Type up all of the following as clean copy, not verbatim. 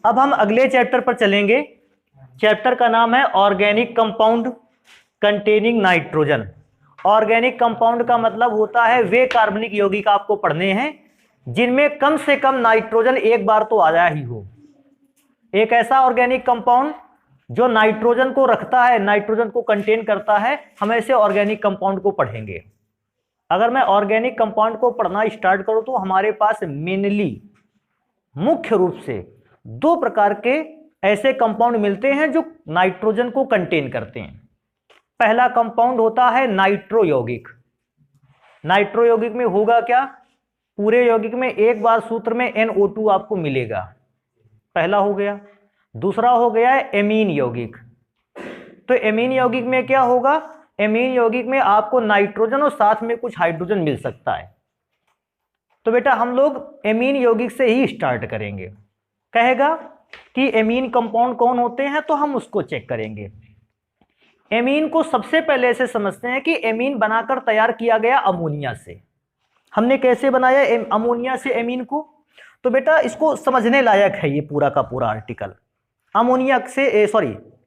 अब हम अगले चैप्टर पर चलेंगे। चैप्टर का नाम है organic compound containing nitrogen. Organic compound का मतलब होता है वे कार्बनिक यौगिक आपको पढ़ने हैं जिनमें कम से कम नाइट्रोजन एक बार तो आया ही हो। एक ऐसा ऑर्गेनिक कंपाउंड जो नाइट्रोजन को रखता है, नाइट्रोजन को कंटेन करता है, हम ऐसे ऑर्गेनिक कंपाउंड को पढ़ेंगे। अगर मैं ऑर्गेनिक कंपाउंड को पढ़ना स्टार्ट करूं तो हमारे पास मेनली मुख्य रूप से दो प्रकार के ऐसे कंपाउंड मिलते हैं जो नाइट्रोजन को कंटेन करते हैं। पहला कंपाउंड होता है नाइट्रो यौगिक। नाइट्रो यौगिक में होगा क्या, पूरे यौगिक में एक बार सूत्र में NO2 आपको मिलेगा, पहला हो गया। दूसरा हो गया है एमीन यौगिक। तो एमीन यौगिक में क्या होगा, एमीन यौगिक में आपको नाइट्रोजन और साथ में कुछ हाइड्रोजन मिल सकता है। तो बेटा हम लोग एमीन यौगिक से ही स्टार्ट करेंगे। कहेगा कि एमीन कंपाउंड कौन होते हैं तो हम उसको चेक करेंगे। एमीन को सबसे पहले ऐसे समझते हैं कि एमीन बनाकर तैयार किया गया अमोनिया से। हमने कैसे बनाया अमोनिया से एमीन को, तो बेटा इसको समझने लायक है ये पूरा का पूरा आर्टिकल। अमोनिया से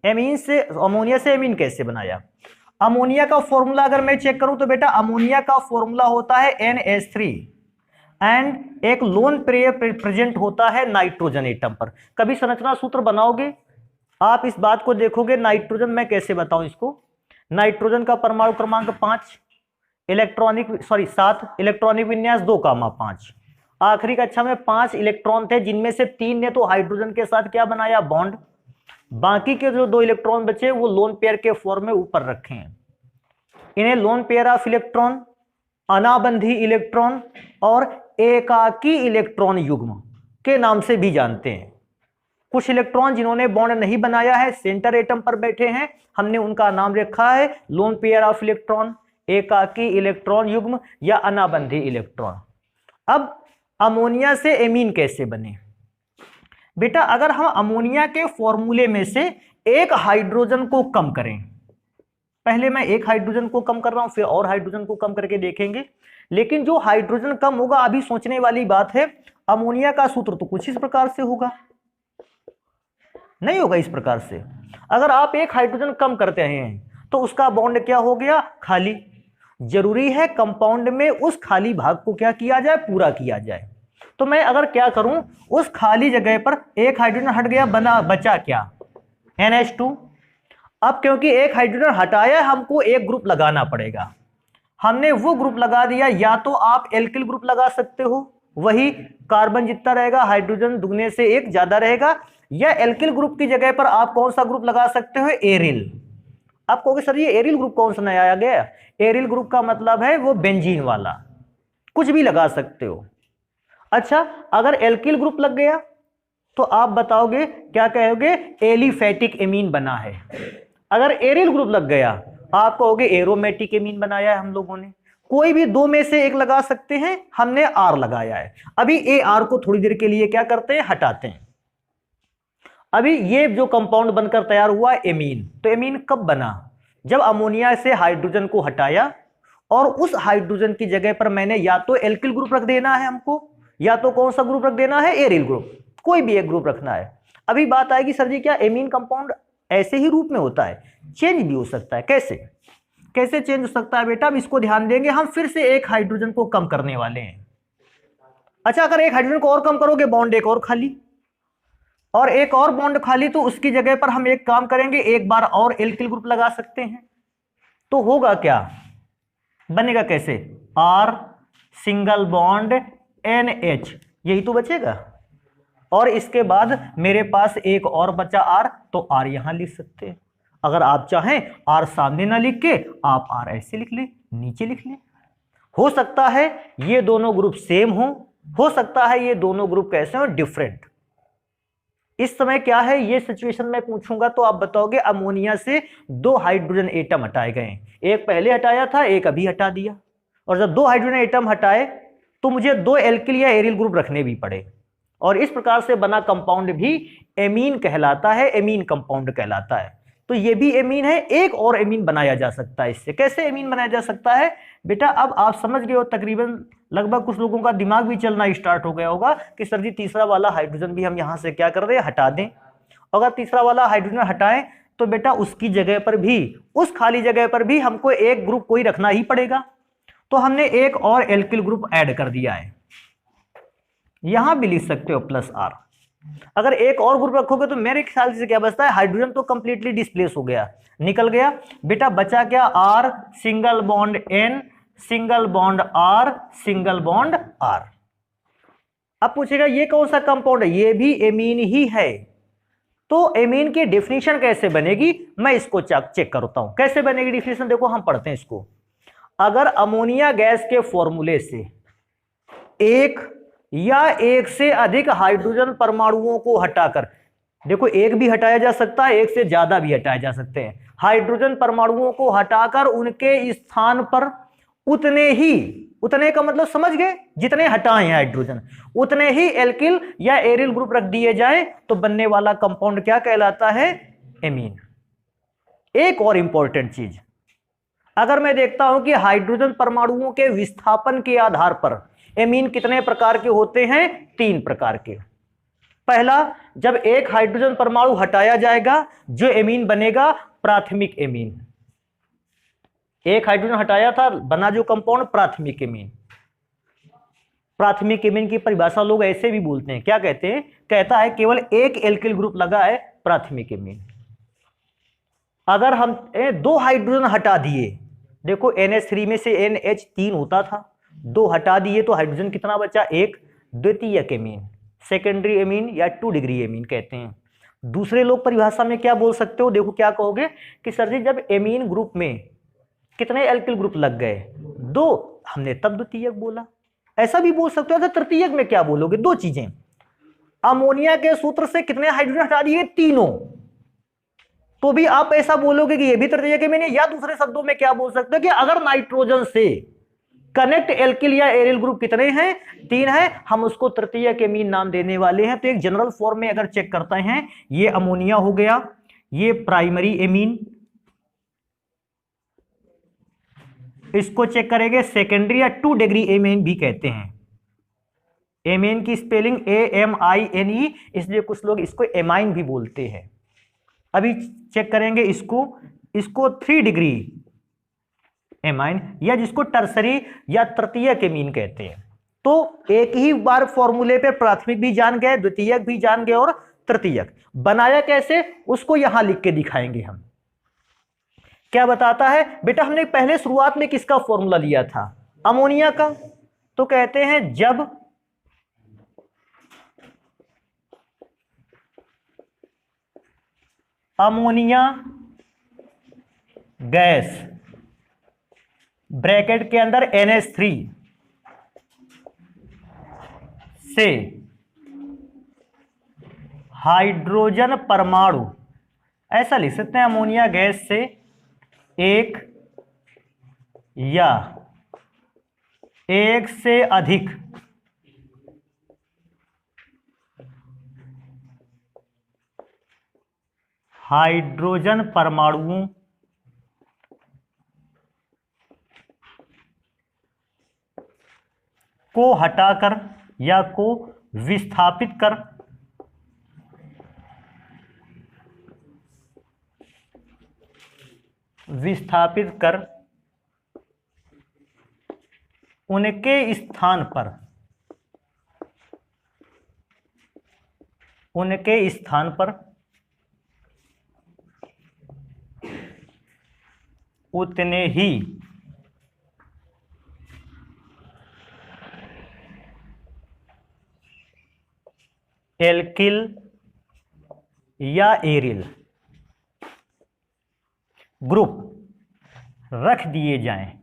एमीन से अमोनिया से एमीन कैसे बनाया। अमोनिया का फॉर्मूला अगर मैं चेक करूं तो बेटा अमोनिया का फॉर्मूला होता है NH3 एंड एक लोन पेयर प्रेजेंट होता है नाइट्रोजन एटम पर। कभी संरचना सूत्र बनाओगे आप इस बात को देखोगे, नाइट्रोजन मैं कैसे बताऊं इसको। नाइट्रोजन का परमाणु क्रमांक 7, इलेक्ट्रॉनिक विन्यास 2,5। आखिरी कक्षा में 5 इलेक्ट्रॉन थे जिनमें से 3 ने तो हाइड्रोजन के साथ क्या बनाया, बॉन्ड। बाकी के जो 2 इलेक्ट्रॉन बचे वो लोन पेयर के फॉर्म में ऊपर रखे हैं। इन्हें लोन पेयर ऑफ इलेक्ट्रॉन, अनाबंधी इलेक्ट्रॉन और एकाकी इलेक्ट्रॉन युग्म के नाम से भी जानते हैं। कुछ इलेक्ट्रॉन जिन्होंने बॉन्ड नहीं बनाया है, सेंटर एटम पर बैठे हैं, हमने उनका नाम रखा है लोन पेयर ऑफ इलेक्ट्रॉन, एकाकी इलेक्ट्रॉन युग्म या अनाबंधी इलेक्ट्रॉन। अब अमोनिया से एमीन कैसे बने बेटा, अगर हम अमोनिया के फॉर्मूले में से एक हाइड्रोजन को कम करें, पहले मैं एक हाइड्रोजन को कम कर रहा हूं फिर और हाइड्रोजन को कम करके देखेंगे, लेकिन जो हाइड्रोजन कम होगा अभी सोचने वाली बात है, अमोनिया का सूत्र तो कुछ इस प्रकार से होगा, नहीं होगा इस प्रकार से। अगर आप एक हाइड्रोजन कम करते हैं तो उसका बॉन्ड क्या हो गया, खाली। जरूरी है कंपाउंड में उस खाली भाग को क्या किया जाए, पूरा किया जाए। तो मैं अगर क्या करूं, उस खाली जगह पर एक हाइड्रोजन हट गया, बचा क्या, NH2। अब क्योंकि एक हाइड्रोजन हटाया हमको एक ग्रुप लगाना पड़ेगा, हमने वो ग्रुप लगा दिया। या तो आप एल्किल ग्रुप लगा सकते हो, वही कार्बन जितना रहेगा हाइड्रोजन दुगने से एक ज्यादा रहेगा, या एल्किल ग्रुप की जगह पर आप कौन सा ग्रुप लगा सकते हो, एरिल। आप कहोगे सर ये एरिल ग्रुप कौन सा नया गया, एरिल ग्रुप का मतलब है वो बेंजीन वाला, कुछ भी लगा सकते हो। अच्छा अगर एल्किल ग्रुप लग गया तो आप बताओगे क्या कहोगे, एलिफेटिक एमीन बना है। अगर एरिल ग्रुप लग गया आप कहोगे एरोमेटिक एमीन बनाया है हम लोगों ने। कोई भी दो में से एक लगा सकते हैं, हमने आर लगाया है। अभी ए आर को थोड़ी देर के लिए क्या करते हैं, हटाते हैं। अभी ये जो कंपाउंड बनकर तैयार हुआ एमीन, तो एमीन कब बना, जब अमोनिया से हाइड्रोजन को हटाया और उस हाइड्रोजन की जगह पर मैंने या तो एल्किल ग्रुप रख देना है हमको, या तो कौन सा ग्रुप रख देना है, एरिल ग्रुप, कोई भी एक ग्रुप रखना है। अभी बात आएगी सर जी क्या एमीन कंपाउंड ऐसे ही रूप में होता है, चेंज भी हो सकता है, कैसे कैसे चेंज हो सकता है बेटा, अब इसको ध्यान देंगे। हम फिर से एक हाइड्रोजन को कम करने वाले हैं। अच्छा अगर एक हाइड्रोजन को और कम करोगे, बॉन्ड एक और खाली, और एक और बॉन्ड खाली, तो उसकी जगह पर हम एक काम करेंगे, एक बार और एल्किल ग्रुप लगा सकते हैं। तो होगा क्या, बनेगा कैसे, आर सिंगल बॉन्ड NH, यही तो बचेगा। और इसके बाद मेरे पास एक और बचा आर, तो आर यहां लिख सकते हैं। अगर आप चाहें आर सामने ना लिख के आप आर ऐसे लिख ले, नीचे लिख ले। हो सकता है ये दोनों ग्रुप सेम हो सकता है ये दोनों ग्रुप कैसे हो, डिफरेंट। इस समय क्या है ये सिचुएशन में पूछूंगा तो आप बताओगे अमोनिया से 2 हाइड्रोजन एटम हटाए गए, एक पहले हटाया था, एक अभी हटा दिया। और जब 2 हाइड्रोजन एटम हटाए तो मुझे 2 एल्किल या एरिल ग्रुप रखने भी पड़े, और इस प्रकार से बना कंपाउंड भी एमीन कहलाता है, एमीन कंपाउंड कहलाता है। तो ये भी एमीन है, एक और एमीन बनाया जा सकता है इससे। कैसे एमीन बनाया जा सकता है बेटा, अब आप समझ गए हो तकरीबन लगभग कुछ लोगों का दिमाग भी चलना स्टार्ट हो गया होगा कि सर जी तीसरा वाला हाइड्रोजन भी हम यहां से क्या कर दें, हटा दें। अगर तीसरा वाला हाइड्रोजन हटाएं तो बेटा उसकी जगह पर भी, उस खाली जगह पर भी हमको एक ग्रुप कोई रखना ही पड़ेगा। तो हमने एक और एल्किल ग्रुप ऐड कर दिया है, यहां भी लिख सकते हो प्लस आर। अगर एक और ग्रुप रखोगे तो मेरे ख्याल से क्या बचता है, हाइड्रोजन तो कंप्लीटली डिस्प्लेस हो गया, निकल गया बेटा, बचा क्या, R single bond N single bond R single bond R. अब पूछेगा ये कौन सा कंपाउंड है, ये भी एमीन ही है। तो एमीन की डेफिनेशन कैसे बनेगी, मैं इसको चेक करता हूं कैसे बनेगी डेफिनेशन। देखो हम पढ़ते हैं इसको। अगर अमोनिया गैस के फॉर्मूले से एक या एक से अधिक हाइड्रोजन परमाणुओं को हटाकर, देखो एक भी हटाया जा सकता है, एक से ज्यादा भी हटाए जा सकते हैं, हाइड्रोजन परमाणुओं को हटाकर उनके स्थान पर उतने ही, उतने का मतलब समझ गए, जितने हटाए हैं हाइड्रोजन उतने ही एल्किल या एरिल ग्रुप रख दिए जाए तो बनने वाला कंपाउंड क्या कहलाता है, एमीन। एक और इंपॉर्टेंट चीज, अगर मैं देखता हूं कि हाइड्रोजन परमाणुओं के विस्थापन के आधार पर एमीन कितने प्रकार के होते हैं, 3 प्रकार के। पहला, जब एक हाइड्रोजन परमाणु हटाया जाएगा जो एमीन बनेगा, प्राथमिक एमीन। एक हाइड्रोजन हटाया था, बना जो कंपाउंड, प्राथमिक एमीन। प्राथमिक एमीन की परिभाषा लोग ऐसे भी बोलते हैं, क्या कहते हैं, कहता है केवल एक एल्किल ग्रुप लगा है, प्राथमिक एमीन। अगर हम 2 हाइड्रोजन हटा दिए, देखो NH3 में से NH3 होता था, 2 हटा दिए तो हाइड्रोजन कितना बचा, एक, द्वितीयक एमीन, सेकेंडरी एमीन या 2 डिग्री एमीन कहते हैं। दूसरे लोग परिभाषा में क्या बोल सकते हो, देखो क्या कहोगे कि सर जी जब एमीन ग्रुप में कितने एल्किल ग्रुप लग गए, 2, हमने तब द्वितीयक बोला। ऐसा भी बोल सकते हो। तृतीयक में क्या बोलोगे, 2 चीजें, अमोनिया के सूत्र से कितने हाइड्रोजन हटा दिए, 3, तो भी आप ऐसा बोलोगे कि ये भी तृतीयक एमीन है। या दूसरे शब्दों में क्या बोल सकते हो कि अगर नाइट्रोजन से कनेक्ट एल्किल या एरिल ग्रुप कितने हैं, 3 है, हम उसको तृतीयक एमीन नाम देने वाले हैं। तो एक जनरल फॉर्म में अगर चेक करते हैं, ये अमोनिया हो गया, ये प्राइमरी एमीन, इसको चेक करेंगे सेकेंडरी या 2 डिग्री एमीन भी कहते हैं। एमीन की स्पेलिंग AMINE, इसलिए कुछ लोग इसको एमाइन भी बोलते हैं। अभी चेक करेंगे इसको 3 डिग्री एमाइन, या जिसको टर्सरी या तृतीयक एमीन कहते हैं। तो एक ही बार फॉर्मूले पे प्राथमिक भी जान गए, द्वितीयक भी जान गए और तृतीयक। बनाया कैसे, उसको यहां लिख के दिखाएंगे हम। क्या बताता है बेटा, हमने पहले शुरुआत में किसका फॉर्मूला लिया था, अमोनिया का। तो कहते हैं जब अमोनिया गैस ब्रैकेट के अंदर NH3 से हाइड्रोजन परमाणु, ऐसा लिख सकते हैं, अमोनिया गैस से एक या एक से अधिक हाइड्रोजन परमाणुओं को हटाकर या को विस्थापित कर उनके स्थान पर उतने ही एल्किल या एरिल ग्रुप रख दिए जाएं,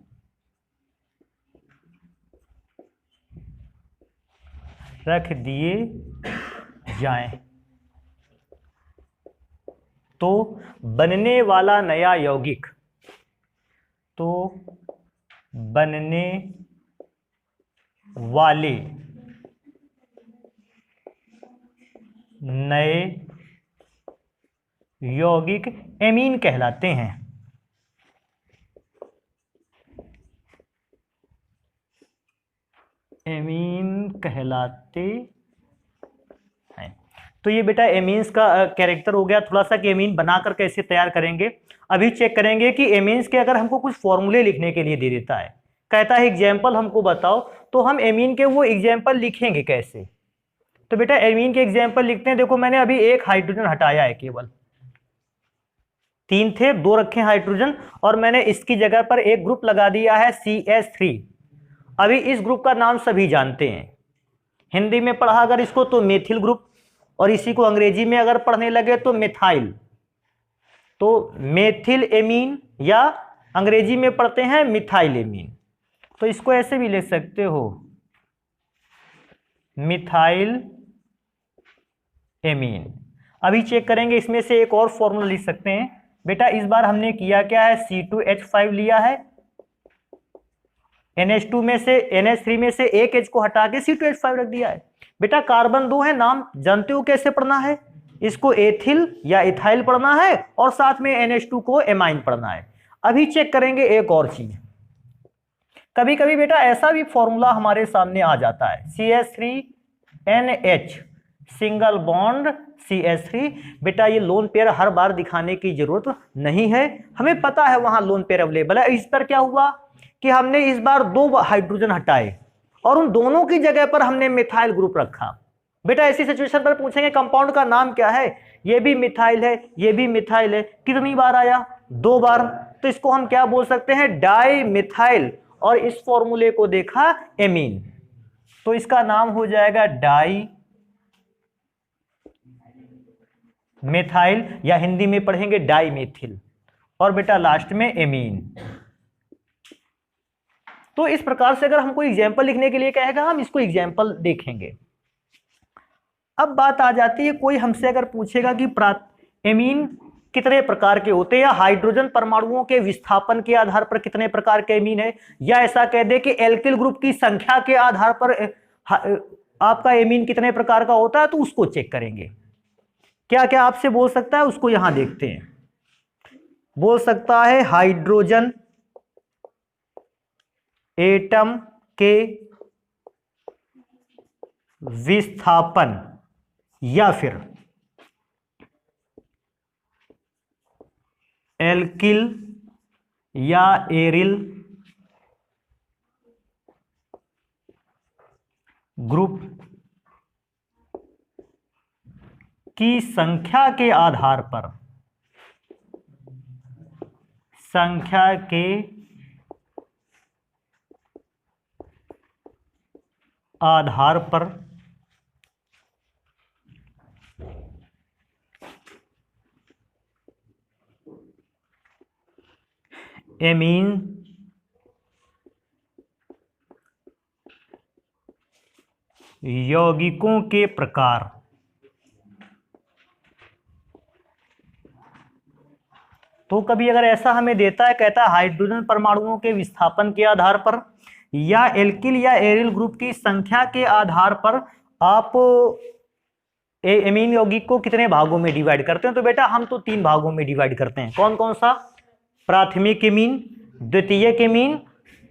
तो बनने वाला नया यौगिक, तो बनने वाले नए यौगिक एमीन कहलाते हैं। एमीन कहलाते हैं। तो ये बेटा एमीन्स का कैरेक्टर हो गया थोड़ा सा कि एमीन बनाकर कैसे तैयार करेंगे। अभी चेक करेंगे कि एमीन्स के अगर हमको कुछ फॉर्मूले लिखने के लिए दे देता है, कहता है एग्जाम्पल हमको बताओ, तो हम एमीन के वो एग्जाम्पल लिखेंगे कैसे। तो बेटा एमीन के एग्जाम्पल लिखते हैं। देखो मैंने अभी एक हाइड्रोजन हटाया है, केवल 3 थे, 2 रखे हाइड्रोजन, और मैंने इसकी जगह पर एक ग्रुप लगा दिया है CH3। अभी इस ग्रुप का नाम सभी जानते हैं, हिंदी में पढ़ा अगर इसको तो मेथिल ग्रुप, और इसी को अंग्रेजी में अगर पढ़ने लगे तो मिथाइल। तो मेथिल एमीन या अंग्रेजी में पढ़ते हैं मिथाइल एमीन। तो इसको ऐसे भी लिख सकते हो, मिथाइल एमीन। अभी चेक करेंगे इसमें से एक और फॉर्मूला लिख सकते हैं। बेटा इस बार हमने किया क्या है, C2H5 लिया है, NH2 में से NH3 में से एक H को हटा के C2H5 रख दिया है। बेटा कार्बन 2 है, नाम जानते हो कैसे पढ़ना है, इसको एथिल या इथाइल पढ़ना है, और साथ में NH2 को एमाइन पढ़ना है। अभी चेक करेंगे एक और चीज, कभी कभी बेटा ऐसा भी फॉर्मूला हमारे सामने आ जाता है, CH3NH सिंगल बॉन्ड CH3। बेटा ये लोन पेयर हर बार दिखाने की जरूरत नहीं है, हमें पता है वहां लोन पेयर अवेलेबल है। इस पर क्या हुआ कि हमने इस बार 2 हाइड्रोजन हटाए और उन दोनों की जगह पर हमने मिथाइल ग्रुप रखा। बेटा ऐसी सिचुएशन पर पूछेंगे कंपाउंड का नाम क्या है, ये भी मिथाइल है, ये भी मिथाइल है, कितनी बार आया, 2 बार। तो इसको हम क्या बोल सकते हैं, डाई मिथाइल, और इस फॉर्मूले को देखा एमीन, तो इसका नाम हो जाएगा डाई मिथाइल, या हिंदी में पढ़ेंगे डाई मेथिल, और बेटा लास्ट में एमीन। तो इस प्रकार से अगर हमको एग्जाम्पल लिखने के लिए कहेगा, हम इसको एग्जाम्पल देखेंगे। अब बात आ जाती है, कोई हमसे अगर पूछेगा कि एमीन कितने प्रकार के होते हैं, या हाइड्रोजन परमाणुओं के विस्थापन के आधार पर कितने प्रकार के एमीन है, या ऐसा कह दे कि एल्किल ग्रुप की संख्या के आधार पर आपका एमीन कितने प्रकार का होता है, तो उसको चेक करेंगे। क्या क्या आपसे बोल सकता है उसको यहां देखते हैं। बोल सकता है हाइड्रोजन एटम के विस्थापन, या फिर एल्किल या एरिल ग्रुप की संख्या के आधार पर, संख्या के आधार पर एमीन यौगिकों के प्रकार तो कभी अगर ऐसा हमें देता है, कहता है हाइड्रोजन परमाणुओं के विस्थापन के आधार पर या एल्किल या एरिल ग्रुप की संख्या के आधार पर आप एमीन यौगिक को कितने भागों में डिवाइड करते हैं, तो बेटा हम तो 3 भागों में डिवाइड करते हैं। कौन कौन सा, प्राथमिक एमीन, द्वितीयक एमीन,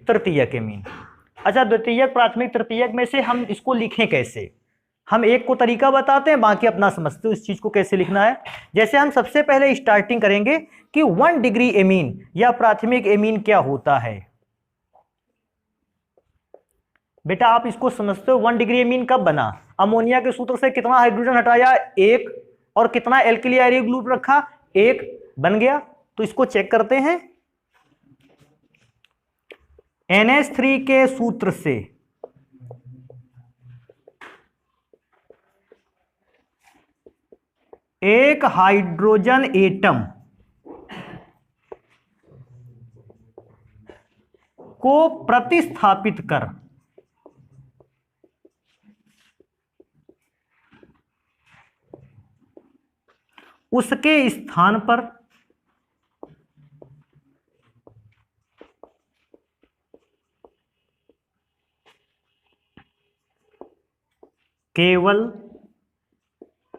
तृतीयक एमीन। अच्छा द्वितीयक, प्राथमिक, तृतीयक में से हम इसको लिखें कैसे, हम एक को तरीका बताते हैं, बाकी अपना समझते हो इस चीज को कैसे लिखना है। जैसे हम सबसे पहले स्टार्टिंग करेंगे कि 1 डिग्री एमीन या प्राथमिक एमीन क्या होता है। बेटा आप इसको समझते हो 1 डिग्री एमीन कब बना, अमोनिया के सूत्र से कितना हाइड्रोजन हटाया, 1, और कितना एल्किल या एरिल ग्रुप रखा, 1, बन गया। तो इसको चेक करते हैं, NH3 के सूत्र से एक हाइड्रोजन एटम को प्रतिस्थापित कर उसके स्थान पर केवल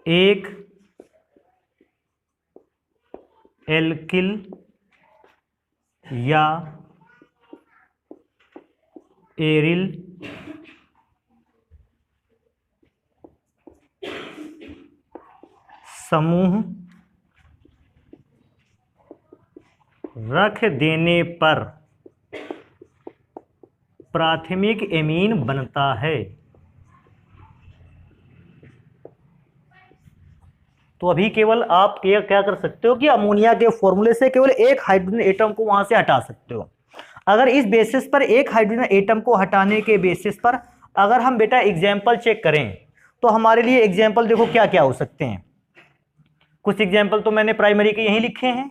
एक एल्किल या एरिल समूह रख देने पर प्राथमिक एमीन बनता है। तो अभी केवल आप क्या कर सकते हो कि अमोनिया के फॉर्मूले से केवल एक हाइड्रोजन एटम को वहां से हटा सकते हो। अगर इस बेसिस पर एक हाइड्रोजन एटम को हटाने के बेसिस पर अगर हम बेटा एग्जाम्पल चेक करें तो हमारे लिए एग्जाम्पल देखो क्या क्या हो सकते हैं। कुछ एग्जाम्पल तो मैंने प्राइमरी के यहीं लिखे हैं।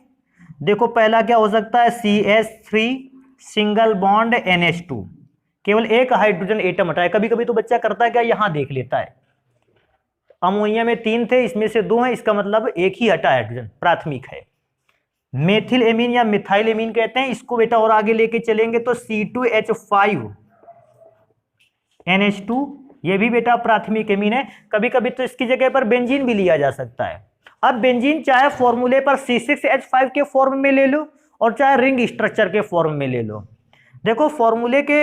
देखो पहला क्या हो सकता है, CH3 सिंगल बॉन्ड NH2, केवल एक हाइड्रोजन एटम हटाए। कभी कभी तो बच्चा करता है क्या, यहां देख लेता है अमोनिया में 3 थे, इसमें से 2 हैं, इसका मतलब एक ही हटा हाइड्रोजन, प्राथमिक है। मेथिल एमीन या मिथाइल एमीन कहते हैं इसको बेटा, और आगे लेके चलेंगे तो C2H5 NH2, ये भी बेटा प्राथमिक एमीन है। कभी कभी तो इसकी जगह पर बेंजीन भी लिया जा सकता है। अब बेंजीन चाहे फॉर्मूले पर C6H5 के फॉर्म में ले लो और चाहे रिंग स्ट्रक्चर के फॉर्म में ले लो। देखो फॉर्मूले के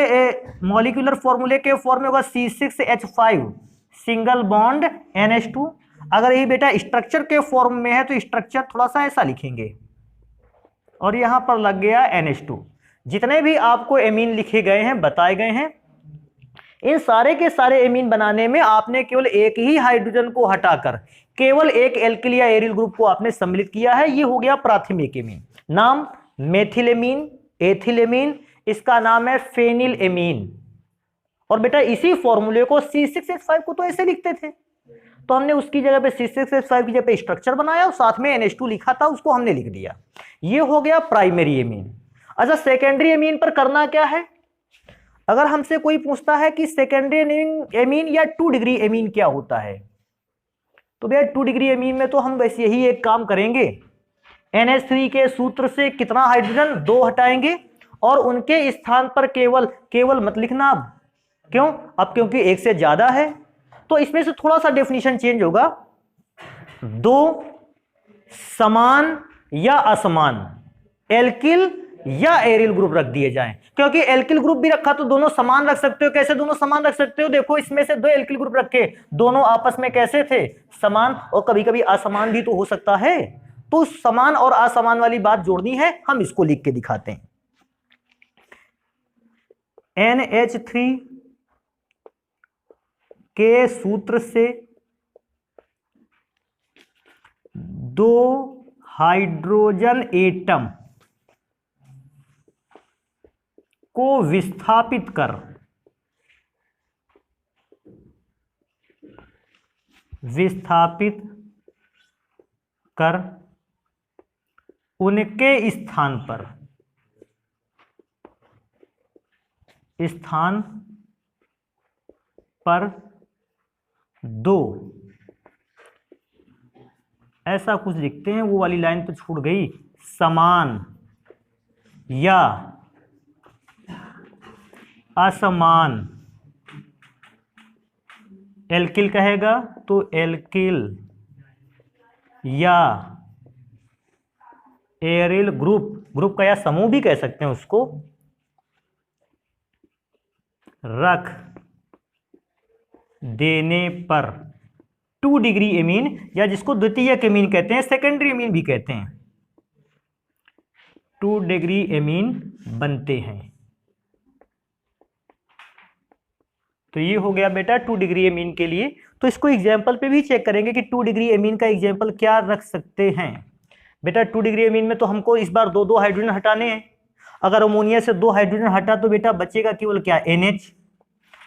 मॉलिक्यूलर फॉर्मूले के फॉर्म में होगा C6H5 सिंगल बॉन्ड NH2। अगर ये बेटा स्ट्रक्चर के फॉर्म में है तो स्ट्रक्चर थोड़ा सा ऐसा लिखेंगे और यहां पर लग गया NH2। जितने भी आपको एमीन लिखे गए हैं, बताए गए हैं, इन सारे के सारे एमीन बनाने में आपने केवल एक ही हाइड्रोजन को हटाकर केवल एक एल्किल या एरिल ग्रुप को आपने सम्मिलित किया है। ये हो गया प्राथमिक एमीन। नाम मेथिल एमीन, एथिल एमीन, इसका नाम है फेनिल एमीन। और बेटा इसी फॉर्मूले को C6H5 को तो ऐसे लिखते थे, तो हमने उसकी जगह पे C6H5 की जगह पे स्ट्रक्चर बनाया और साथ में NH2 लिखा था, उसको हमने लिख दिया। ये हो गया प्राइमरी एमीन। अच्छा सेकेंडरी एमीन पर करना क्या है? अगर हमसे कोई पूछता है कि सेकेंडरी एमीन या 2 डिग्री एमीन क्या होता है, तो भैया 2 डिग्री एमीन में तो हम वैसे यही एक काम करेंगे, NH3 के सूत्र से कितना हाइड्रोजन, 2 हटाएंगे और उनके स्थान पर केवल मत लिखना। अब क्यों? अब क्योंकि एक से ज्यादा है तो इसमें से थोड़ा सा डेफिनेशन चेंज होगा। 2 समान या असमान एल्किल या एरिल ग्रुप रख दिए जाएं। क्योंकि एल्किल ग्रुप भी रखा तो दोनों समान रख सकते हो। कैसे दोनों समान रख सकते हो? देखो इसमें से 2 एल्किल ग्रुप रखे, दोनों आपस में कैसे थे, समान, और कभी कभी असमान भी तो हो सकता है। तो समान और असमान वाली बात जोड़नी है, हम इसको लिख के दिखाते हैं। NH3 के सूत्र से 2 हाइड्रोजन एटम को विस्थापित कर उनके स्थान पर 2, ऐसा कुछ लिखते हैं, वो वाली लाइन तो छूट गई, समान या असमान एल्किल कहेगा तो एल्किल या एरिल ग्रुप का या समूह भी कह सकते हैं उसको, रख देने पर 2 डिग्री एमीन, या जिसको द्वितीयक एमीन कहते हैं, सेकेंडरी एमीन भी कहते हैं, 2 डिग्री एमीन बनते हैं। तो ये हो गया बेटा 2 डिग्री एमीन के लिए। तो इसको एग्जाम्पल पे भी चेक करेंगे कि 2 डिग्री एमीन का एग्जाम्पल क्या रख सकते हैं। बेटा 2 डिग्री एमीन में तो हमको इस बार 2 हाइड्रोजन हटाने हैं। अगर अमोनिया से 2 हाइड्रोजन हटा तो बेटा बचेगा केवल क्या, NH,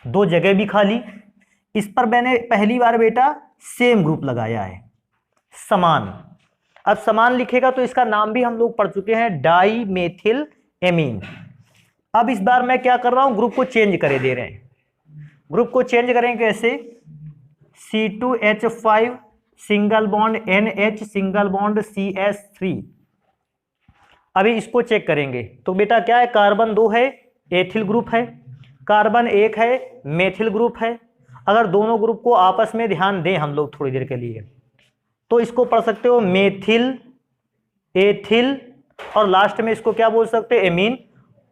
2 जगह भी खाली। इस पर मैंने पहली बार बेटा सेम ग्रुप लगाया है, समान। अब समान लिखेगा तो इसका नाम भी हम लोग पढ़ चुके हैं, डाई मेथिल एमीन। अब इस बार मैं क्या कर रहा हूं, ग्रुप को चेंज करे दे रहे हैं। ग्रुप को चेंज करेंगे कैसे, C2H5 single bond NH single bond CH3। अभी इसको चेक करेंगे तो बेटा क्या है, कार्बन 2 है, एथिल ग्रुप है, कार्बन 1 है, मेथिल ग्रुप है। अगर दोनों ग्रुप को आपस में ध्यान दें हम लोग थोड़ी देर के लिए, तो इसको पढ़ सकते हो मेथिल, एथिल, और लास्ट में इसको क्या बोल सकते हैं, एमीन।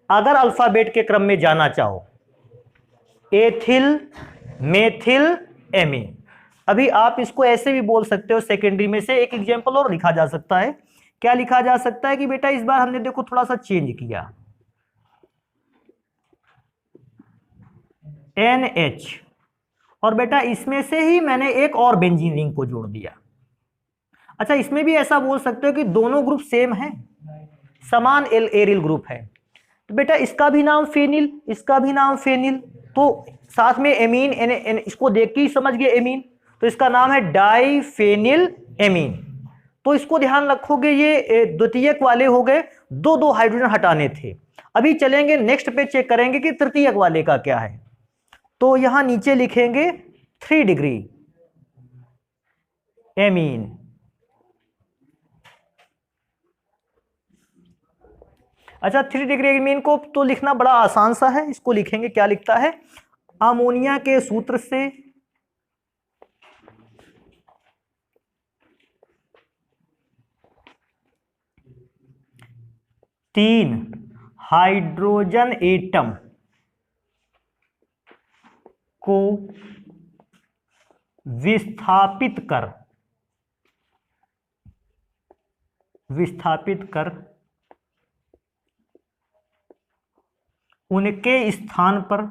अगर अल्फाबेट के क्रम में जाना चाहो, एथिल, मेथिल, एमीन। अभी आप इसको ऐसे भी बोल सकते हो, सेकेंडरी में से एक एग्जाम्पल और लिखा जा सकता है। क्या लिखा जा सकता है कि बेटा इस बार हमने देखो थोड़ा सा चेंज किया, NH, और बेटा इसमें से ही मैंने एक और बेंजीन रिंग को जोड़ दिया। अच्छा, इसमें भी ऐसा बोल सकते हो कि दोनों ग्रुप सेम है, समान एरिल ग्रुप है, तो बेटा इसका भी नाम फेनिल, इसका भी नाम फेनिल, तो साथ में एमीन, इसको देख के ही समझ गए एमीन, तो इसका नाम है डाइफेनिल एमीन। तो इसको ध्यान रखोगे, ये द्वितीयक वाले हो गए, दो दो हाइड्रोजन हटाने थे। अभी चलेंगे नेक्स्ट पे, चेक करेंगे कि तृतीयक वाले का क्या है। तो यहां नीचे लिखेंगे 3 डिग्री एमीन। अच्छा, 3 डिग्री एमीन को तो लिखना बड़ा आसान सा है, इसको लिखेंगे, क्या लिखता है, अमोनिया के सूत्र से तीन हाइड्रोजन एटम को विस्थापित कर उनके स्थान पर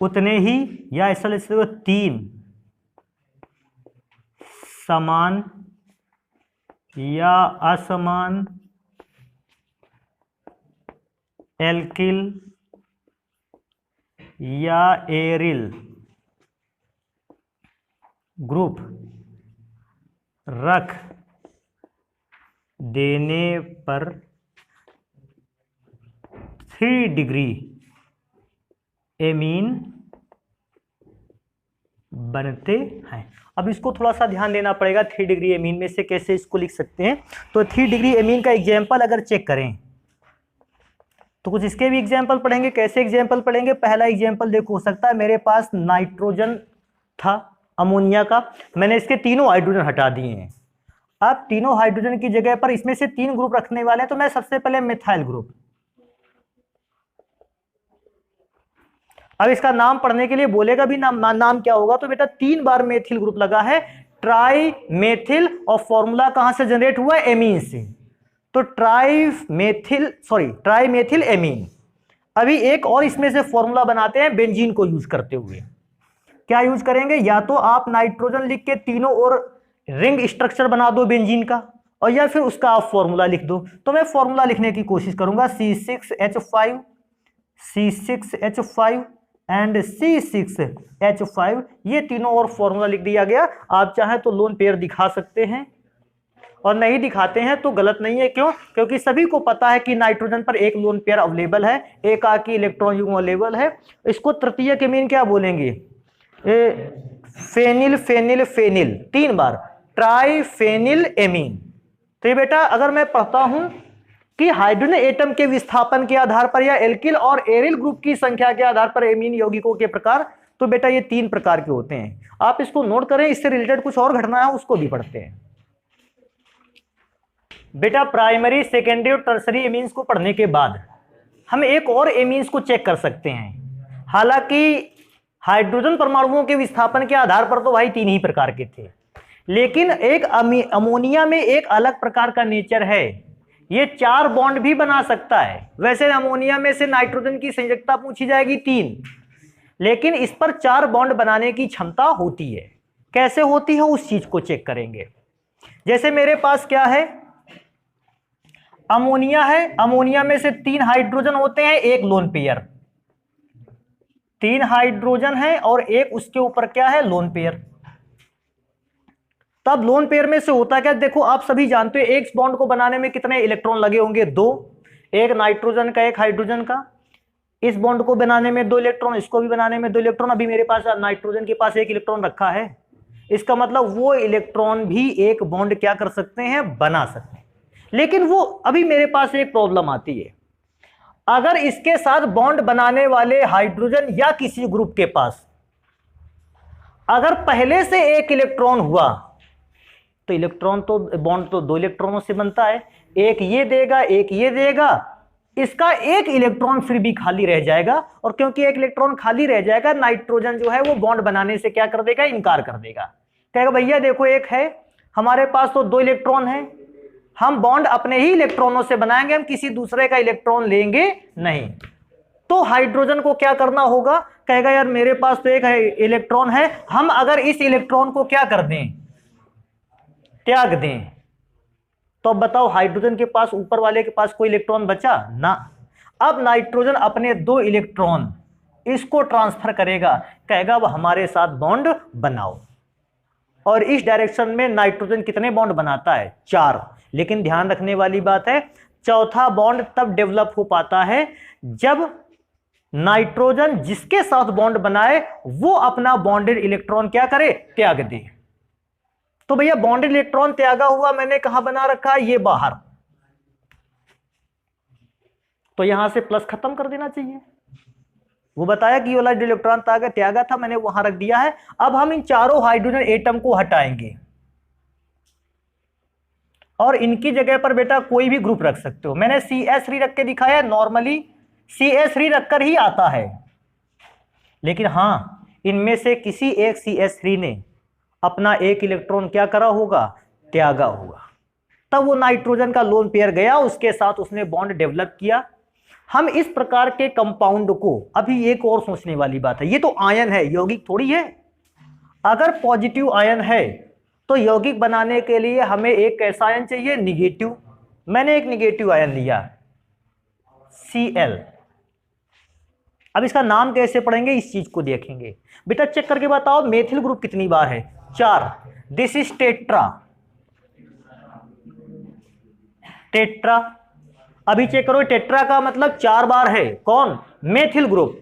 उतने ही, या ऐसा लिख सकते हो, 3 समान या असमान एल्किल या एरिल ग्रुप रख देने पर 3 डिग्री एमीन बनते हैं। अब इसको थोड़ा सा ध्यान देना पड़ेगा, 3 डिग्री एमीन में से कैसे इसको लिख सकते हैं। तो 3 डिग्री एमीन का एग्जाम्पल अगर चेक करें तो कुछ इसके भी एग्जाम्पल पढ़ेंगे। कैसे एग्जाम्पल पढ़ेंगे? पहला एग्जाम्पल देखो, हो सकता है मेरे पास नाइट्रोजन था अमोनिया का, मैंने इसके तीनों हाइड्रोजन हटा दिए हैं। अब तीनों हाइड्रोजन की जगह पर इसमें से 3 ग्रुप रखने वाले हैं, तो मैं सबसे पहले मिथाइल ग्रुप, अब इसका नाम पढ़ने के लिए बोलेगा भी नाम क्या होगा, तो बेटा 3 बार मेथिल ग्रुप लगा है, ट्राई मेथिल, और फॉर्मूला कहां से जनरेट हुआ है? एमीन से, तो ट्राई मेथिल एमीन। अभी एक और इसमें से फॉर्मूला बनाते हैं बेंजीन को यूज करते हुए। क्या यूज करेंगे? या तो आप नाइट्रोजन लिख के तीनों और रिंग स्ट्रक्चर बना दो बेंजीन का, और या फिर उसका आप फॉर्मूला लिख दो। तो मैं फॉर्मूला लिखने की कोशिश करूंगा, C6H5 एंड C6H5, ये तीनों और फॉर्मूला लिख दिया गया। आप चाहे तो लोन पेयर दिखा सकते हैं, और नहीं दिखाते हैं तो गलत नहीं है। क्यों? क्योंकि सभी को पता है कि नाइट्रोजन पर एक लोन पेयर अवेलेबल है, एकाकी इलेक्ट्रॉन युग्म अवेलेबल है। इसको तृतीयक एमीन क्या बोलेंगे? फेनिल फेनिल फेनिल, 3 बार ट्राई फेनिल एमीन। तो ये बेटा अगर मैं पढ़ता हूं कि हाइड्रोजन एटम के विस्थापन के आधार पर या एल्किल और एरिल ग्रुप की संख्या के आधार पर एमीन यौगिकों के प्रकार, तो बेटा ये 3 प्रकार के होते हैं। आप इसको नोट करें, इससे रिलेटेड कुछ और घटना है उसको भी पढ़ते हैं। बेटा प्राइमरी, सेकेंडरी और टर्सरी एमीन्स को पढ़ने के बाद हम एक और एमीन्स को चेक कर सकते हैं। हालांकि हाइड्रोजन परमाणुओं के विस्थापन के आधार पर तो भाई 3 ही प्रकार के थे, लेकिन एक अमोनिया में एक अलग प्रकार का नेचर है, ये 4 बॉन्ड भी बना सकता है। वैसे अमोनिया में से नाइट्रोजन की संयोजकता पूछी जाएगी 3, लेकिन इस पर 4 बॉन्ड बनाने की क्षमता होती है। कैसे होती है उस चीज को चेक करेंगे। जैसे मेरे पास क्या है, अमोनिया है, अमोनिया में से 3 हाइड्रोजन होते हैं, एक लोन पेयर, 3 हाइड्रोजन है और एक उसके ऊपर क्या है? Lone pair. तब लोन पेयर में से होता क्या, देखो आप सभी जानते हो एक बॉन्ड को बनाने में कितने इलेक्ट्रॉन लगे होंगे? 2, एक नाइट्रोजन का, एक हाइड्रोजन का। इस बॉन्ड को बनाने में 2 इलेक्ट्रॉन, इसको भी बनाने में 2 इलेक्ट्रॉन। अभी मेरे पास नाइट्रोजन के पास 1 इलेक्ट्रॉन रखा है, इसका मतलब वो इलेक्ट्रॉन भी एक बॉन्ड क्या कर सकते हैं? बना सकते हैं। लेकिन वो अभी मेरे पास एक प्रॉब्लम आती है, अगर इसके साथ बॉन्ड बनाने वाले हाइड्रोजन या किसी ग्रुप के पास अगर पहले से 1 इलेक्ट्रॉन हुआ, तो बॉन्ड तो 2 इलेक्ट्रॉनों से बनता है, एक ये देगा एक ये देगा, इसका एक इलेक्ट्रॉन फिर भी खाली रह जाएगा, और क्योंकि एक इलेक्ट्रॉन खाली रह जाएगा, नाइट्रोजन जो है वो बॉन्ड बनाने से क्या कर देगा, इनकार कर देगा। कहेगा भैया देखो एक है हमारे पास तो 2 इलेक्ट्रॉन है, हम बॉन्ड अपने ही इलेक्ट्रॉनों से बनाएंगे, हम किसी दूसरे का इलेक्ट्रॉन लेंगे नहीं। तो हाइड्रोजन को क्या करना होगा, कहेगा यार मेरे पास तो एक इलेक्ट्रॉन है, हम अगर इस इलेक्ट्रॉन को क्या कर दें, त्याग दें, तो अब बताओ हाइड्रोजन के पास, ऊपर वाले के पास कोई इलेक्ट्रॉन बचा ना। अब नाइट्रोजन अपने 2 इलेक्ट्रॉन इसको ट्रांसफर करेगा, कहेगा अब हमारे साथ बॉन्ड बनाओ, और इस डायरेक्शन में नाइट्रोजन कितने बॉन्ड बनाता है, 4। लेकिन ध्यान रखने वाली बात है, चौथा बॉन्ड तब डेवलप हो पाता है जब नाइट्रोजन जिसके साथ बॉन्ड बनाए वो अपना बॉन्डेड इलेक्ट्रॉन क्या करे, त्याग दे। तो भैया बॉन्डेड इलेक्ट्रॉन त्यागा हुआ मैंने कहां बना रखा है, ये बाहर, तो यहां से प्लस खत्म कर देना चाहिए। वो बताया कि ये वाला इलेक्ट्रॉन त्यागा था, मैंने वहां रख दिया है। अब हम इन चारों हाइड्रोजन एटम को हटाएंगे और इनकी जगह पर बेटा कोई भी ग्रुप रख सकते हो। मैंने CH3 रख के दिखाया, नॉर्मली CH3 रखकर ही आता है, लेकिन हां इनमें से किसी एक CH3 ने अपना एक इलेक्ट्रॉन क्या करा होगा, त्यागा होगा, तब वो नाइट्रोजन का लोन पेयर गया, उसके साथ उसने बॉन्ड डेवलप किया। हम इस प्रकार के कंपाउंड को, अभी एक और सोचने वाली बात है, ये तो आयन है, यौगिक थोड़ी है। अगर पॉजिटिव आयन है तो यौगिक बनाने के लिए हमें एक कैसा आयन चाहिए, निगेटिव। मैंने एक निगेटिव आयन लिया Cl। अब इसका नाम कैसे पढ़ेंगे, इस चीज को देखेंगे। बेटा चेक करके बताओ मेथिल ग्रुप कितनी बार है, 4। This is tetra, tetra. अभी चेक करो, टेट्रा का मतलब 4 बार है, कौन, मेथिल ग्रुप,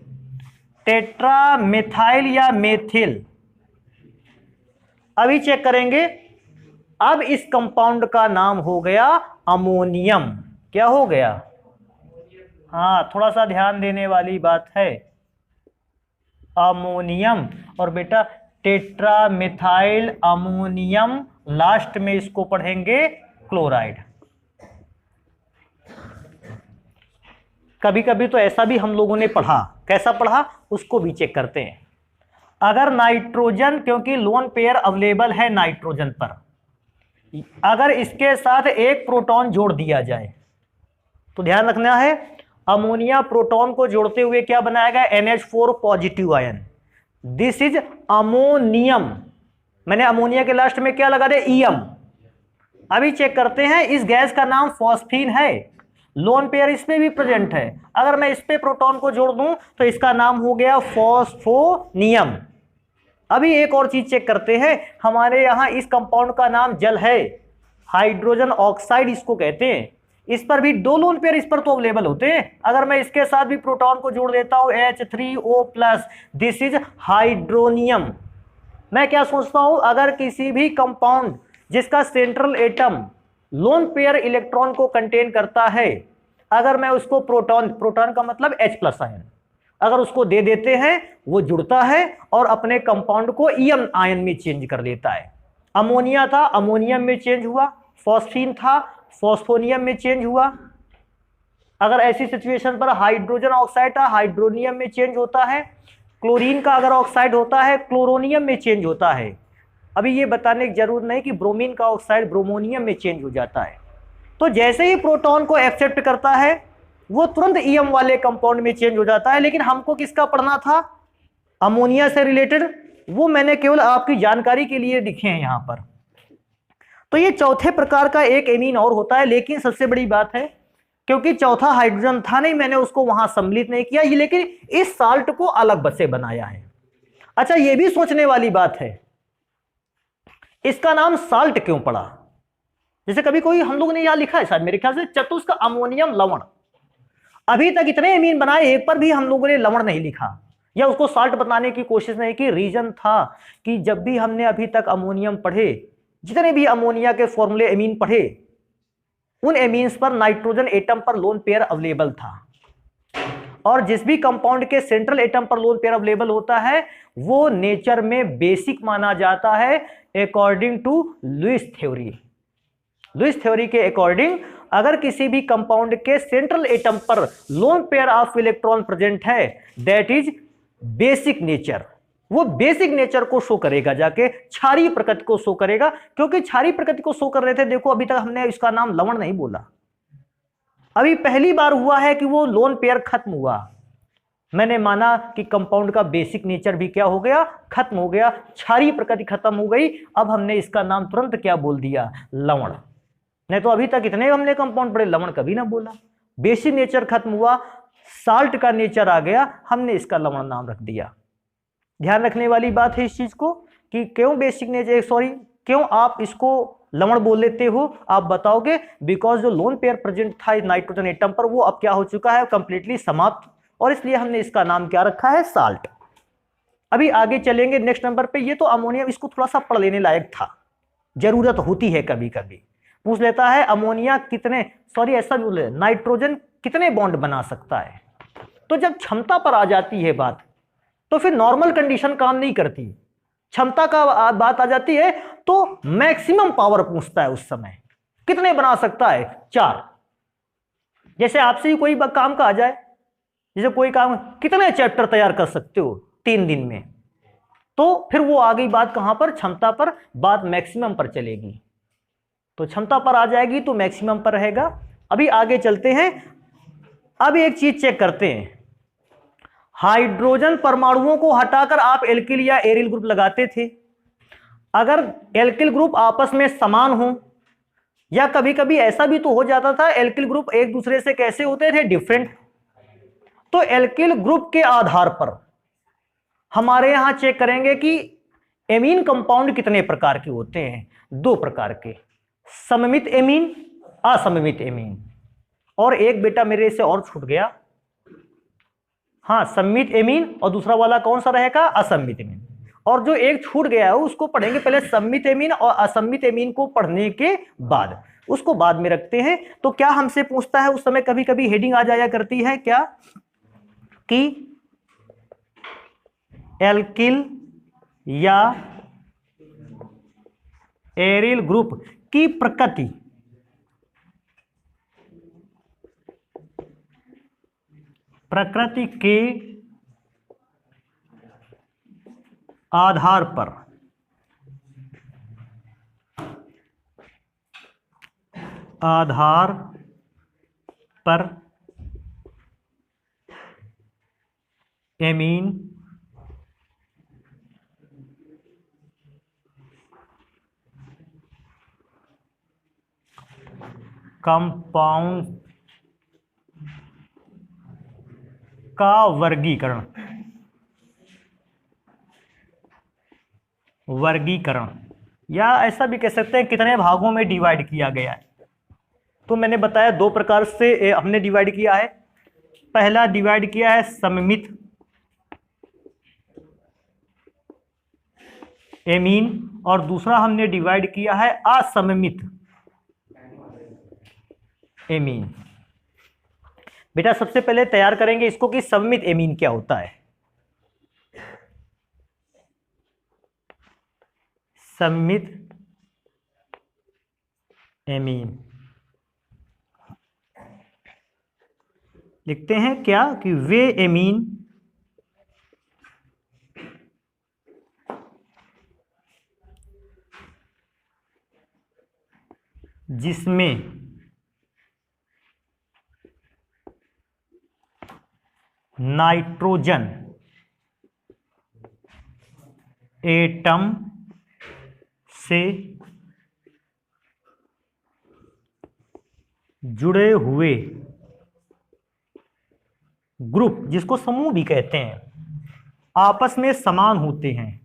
टेट्रा मेथाइल या मेथिल। अभी चेक करेंगे, अब इस कंपाउंड का नाम हो गया अमोनियम। क्या हो गया, हाँ थोड़ा सा ध्यान देने वाली बात है, अमोनियम। और बेटा टेट्रा मिथाइल अमोनियम, लास्ट में इसको पढ़ेंगे क्लोराइड। कभी कभी तो ऐसा भी हम लोगों ने पढ़ा, कैसा पढ़ा उसको भी चेक करते हैं। अगर नाइट्रोजन, क्योंकि लोन पेयर अवेलेबल है नाइट्रोजन पर, अगर इसके साथ एक प्रोटॉन जोड़ दिया जाए तो ध्यान रखना है, अमोनिया प्रोटॉन को जोड़ते हुए क्या बनाएगा, NH4 positive ion. This is ammonium. मैंने अमोनिया के लास्ट में क्या लगा दे, ईएम। अभी चेक करते हैं, इस गैस का नाम फॉस्फीन है, लोन पेयर इसमें भी प्रेजेंट है। अगर मैं इस पे प्रोटॉन को जोड़ दूं तो इसका नाम हो गया फॉस्फोनियम। अभी एक और चीज चेक करते हैं, हमारे यहां इस कंपाउंड का नाम जल है, हाइड्रोजन ऑक्साइड इसको कहते हैं। इस पर भी 2 लोन पेयर इस पर तो अवेलेबल होते हैं। अगर मैं इसके साथ भी प्रोटॉन को जोड़ देता हूं H3O+, दिस इज हाइड्रोनियम। मैं क्या सोचता हूं, अगर किसी भी कंपाउंड जिसका central atom lone pair electron को कंटेन करता है, अगर मैं उसको प्रोटॉन का मतलब H+ आयन, अगर उसको दे देते हैं वो जुड़ता है और अपने कंपाउंड को ईएम आयन में चेंज कर देता है। अमोनिया था, अमोनियम में चेंज हुआ, फॉस्फीन था, फॉस्फोनियम में चेंज हुआ। अगर ऐसी सिचुएशन पर हाइड्रोजन ऑक्साइड था, हाइड्रोनियम में चेंज होता है। क्लोरीन का अगर ऑक्साइड होता है, क्लोरोनियम में चेंज होता है। अभी ये बताने की जरूरत नहीं कि ब्रोमीन का ऑक्साइड ब्रोमोनियम में चेंज हो जाता है। तो जैसे ही प्रोटॉन को एक्सेप्ट करता है वो तुरंत ईएम वाले कंपाउंड में चेंज हो जाता है। लेकिन हमको किसका पढ़ना था, अमोनिया से रिलेटेड, वो मैंने केवल आपकी जानकारी के लिए लिखे हैं यहां पर। तो ये चौथे प्रकार का एक एमीन और होता है, लेकिन सबसे बड़ी बात है क्योंकि चौथा हाइड्रोजन था नहीं, मैंने उसको वहां सम्मिलित नहीं किया, ये लेकिन इस साल्ट को अलग से बनाया है। अच्छा ये भी सोचने वाली बात है, इसका नाम साल्ट क्यों पड़ा। जैसे कभी कोई हम लोग ने यहां लिखा है शायद मेरे ख्याल से चतुष्क अमोनियम लवण, अभी तक इतने एमीन बनाए, एक पर भी हम लोगों ने लवण नहीं लिखा या उसको साल्ट बताने की कोशिश नहीं की। रीजन था कि जब भी हमने अभी तक अमोनियम पढ़े, जितने भी अमोनिया के फॉर्मूले एमीन पढ़े, उन एमीन्स पर नाइट्रोजन एटम पर लोन पेयर अवेलेबल था, और जिस भी कंपाउंड के सेंट्रल एटम पर लोन पेयर अवेलेबल होता है वो नेचर में बेसिक माना जाता है according to Lewis theory. Lewis theory के अकॉर्डिंग अगर किसी भी कंपाउंड के सेंट्रल एटम पर lone pair of electron present है, दैट इज बेसिक नेचर। वो बेसिक नेचर को शो करेगा, जाके क्षारीय प्रकृति को शो करेगा, क्योंकि क्षारीय प्रकृति को शो कर रहे थे। देखो अभी तक हमने इसका नाम लवण नहीं बोला, अभी पहली बार हुआ है कि वो लोन पेयर खत्म हुआ। मैंने माना कि कंपाउंड का बेसिक नेचर भी क्या हो गया, खत्म हो गया, क्षारीय प्रकृति खत्म हो गई। अब हमने इसका नाम तुरंत क्या बोल दिया, लवण। नहीं तो अभी तक इतने हमने कंपाउंड पढ़े, लवण कभी ना बोला। बेसिक नेचर खत्म हुआ, साल्ट का नेचर आ गया, हमने इसका लवण नाम रख दिया। ध्यान रखने वाली बात है इस चीज को कि क्यों बेसिक नेचर, सॉरी क्यों आप इसको लवण बोल लेते हो, आप बताओगे। बिकॉज जो लोन पेयर प्रेजेंट था नाइट्रोजन एटम पर, वो अब क्या हो चुका है, कंप्लीटली समाप्त, और इसलिए हमने इसका नाम क्या रखा है, साल्ट। अभी आगे चलेंगे नेक्स्ट नंबर पे। ये तो अमोनिया, इसको थोड़ा सा पढ़ लेने लायक था, जरूरत होती है कभी कभी। पूछ लेता है अमोनिया कितने, सॉरी ऐसा बोले, नाइट्रोजन कितने बॉन्ड बना सकता है। तो जब क्षमता पर आ जाती है बात, तो फिर नॉर्मल कंडीशन काम नहीं करती, क्षमता का बात आ जाती है तो मैक्सिमम पावर पूछता है। उस समय कितने बना सकता है, 4। जैसे आपसे ही कोई काम का आ जाए, जैसे कोई काम, कितने चैप्टर तैयार कर सकते हो 3 दिन में, तो फिर वो आ गई बात कहां पर, क्षमता पर, बात मैक्सिमम पर चलेगी। तो क्षमता पर आ जाएगी तो मैक्सिमम पर रहेगा। अभी आगे चलते हैं। अब एक चीज चेक करते हैं, हाइड्रोजन परमाणुओं को हटाकर आप एल्किल या एरिल ग्रुप लगाते थे। अगर एल्किल ग्रुप आपस में समान हो, या कभी कभी ऐसा भी तो हो जाता था एल्किल ग्रुप एक दूसरे से कैसे होते थे, डिफरेंट। तो एल्किल ग्रुप के आधार पर हमारे यहां चेक करेंगे कि एमीन कंपाउंड कितने प्रकार के होते हैं। 2 प्रकार के, सममित एमीन, असममित एमीन। और एक बेटा मेरे से और छूट गया, हाँ, सममित एमीन, और दूसरा वाला कौन सा रहेगा, असममित एमीन। और जो एक छूट गया है उसको पढ़ेंगे पहले सममित एमीन, और असममित एमीन को पढ़ने के बाद, उसको बाद में रखते हैं। तो क्या हमसे पूछता है, उस समय कभी कभी हेडिंग आ जाया करती है क्या, कि एल्किल या एरिल ग्रुप की प्रकृति के आधार पर एमीन कंपाउंड का वर्गीकरण, या ऐसा भी कह सकते हैं कितने भागों में डिवाइड किया गया है। तो मैंने बताया 2 प्रकार से हमने डिवाइड किया है। पहला डिवाइड किया है सममित एमीन, और दूसरा हमने डिवाइड किया है असममित एमीन। बेटा सबसे पहले तैयार करेंगे इसको कि सममित एमीन क्या होता है। सममित एमीन लिखते हैं क्या, कि वे एमीन जिसमें नाइट्रोजन एटम से जुड़े हुए ग्रुप, जिसको समूह भी कहते हैं, आपस में समान होते हैं।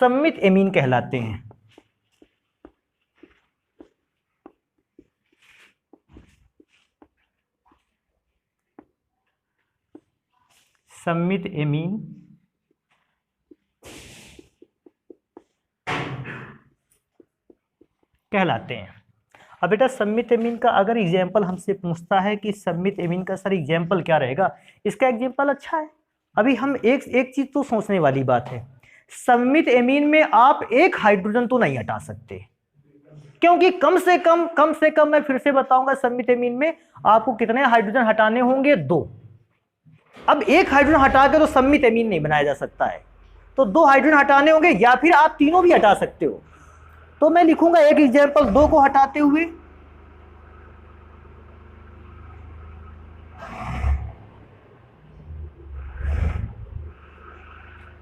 सममित एमीन कहलाते हैं। सममित एमीन कहलाते हैं। अब बेटा सम्मित एमीन का अगर एग्जाम्पल हमसे पूछता है कि सम्मित एमीन का सर एग्जाम्पल क्या रहेगा, इसका एग्जाम्पल अच्छा है। अभी हम एक चीज तो सोचने वाली बात है, सम्मित एमीन में आप एक हाइड्रोजन तो नहीं हटा सकते, क्योंकि कम से कम मैं फिर से बताऊंगा, सम्मित एमीन में आपको कितने हाइड्रोजन हटाने होंगे? 2। अब एक हाइड्रोजन हटा के तो सम्मित एमीन नहीं बनाया जा सकता है, तो 2 हाइड्रोजन हटाने होंगे, या फिर आप तीनों भी हटा सकते हो। तो मैं लिखूंगा एक एग्जाम्पल 2 को हटाते हुए,